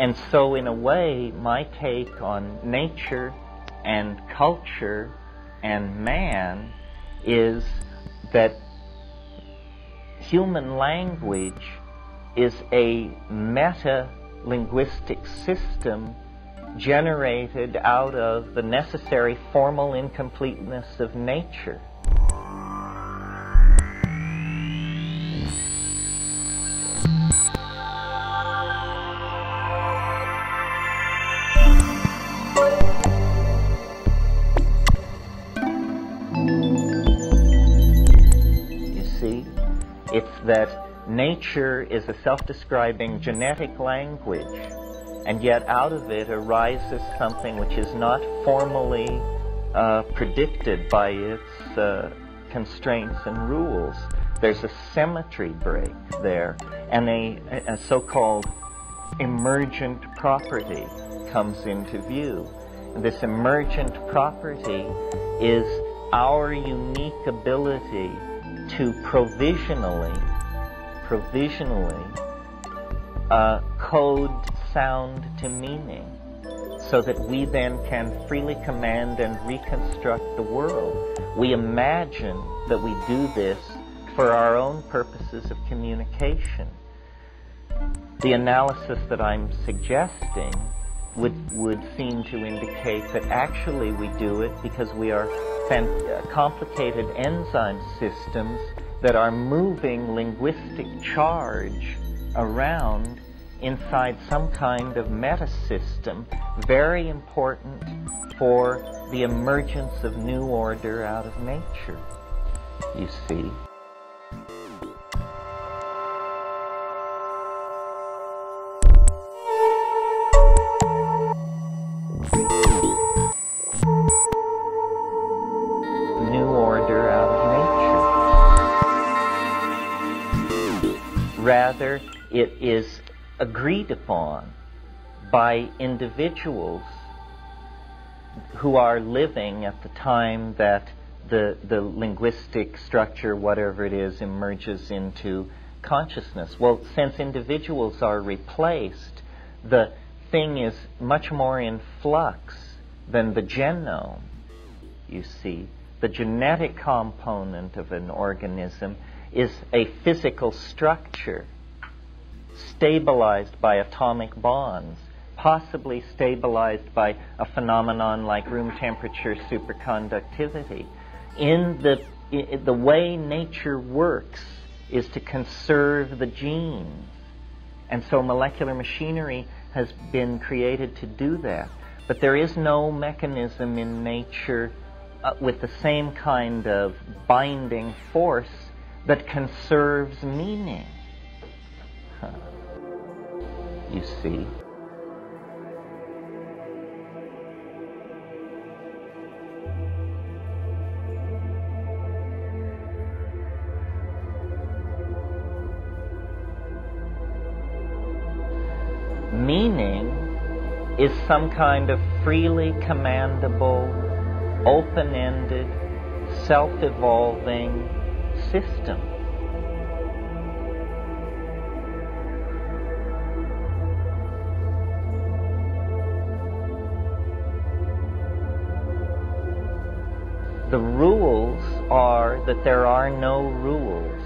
And so in a way, my take on nature and culture and man is that human language is a meta-linguistic system generated out of the necessary formal incompleteness of nature. You see, it's that nature is a self-describing genetic language, and yet out of it arises something which is not formally predicted by its constraints and rules. There's a symmetry break there, and a so-called emergent property comes into view. And this emergent property is our unique ability to provisionally code sound to meaning, so that we then can freely command and reconstruct the world. We imagine that we do this for our own purposes of communication. The analysis that I'm suggesting would seem to indicate that actually we do it because we are complicated enzyme systems that are moving linguistic charge around inside some kind of meta-system, very important for the emergence of new order out of nature, you see. New order out of nature. Rather, it is agreed upon by individuals who are living at the time that the linguistic structure, whatever it is, emerges into consciousness. Well, since individuals are replaced, the thing is much more in flux than the genome, you see. The genetic component of an organism is a physical structure stabilized by atomic bonds, possibly stabilized by a phenomenon like room temperature superconductivity. The way nature works is to conserve the genes, and so molecular machinery has been created to do that. But there is no mechanism in nature with the same kind of binding force that conserves meaning. You see? Meaning is some kind of freely commandable, open-ended, self-evolving system. The rules are that there are no rules.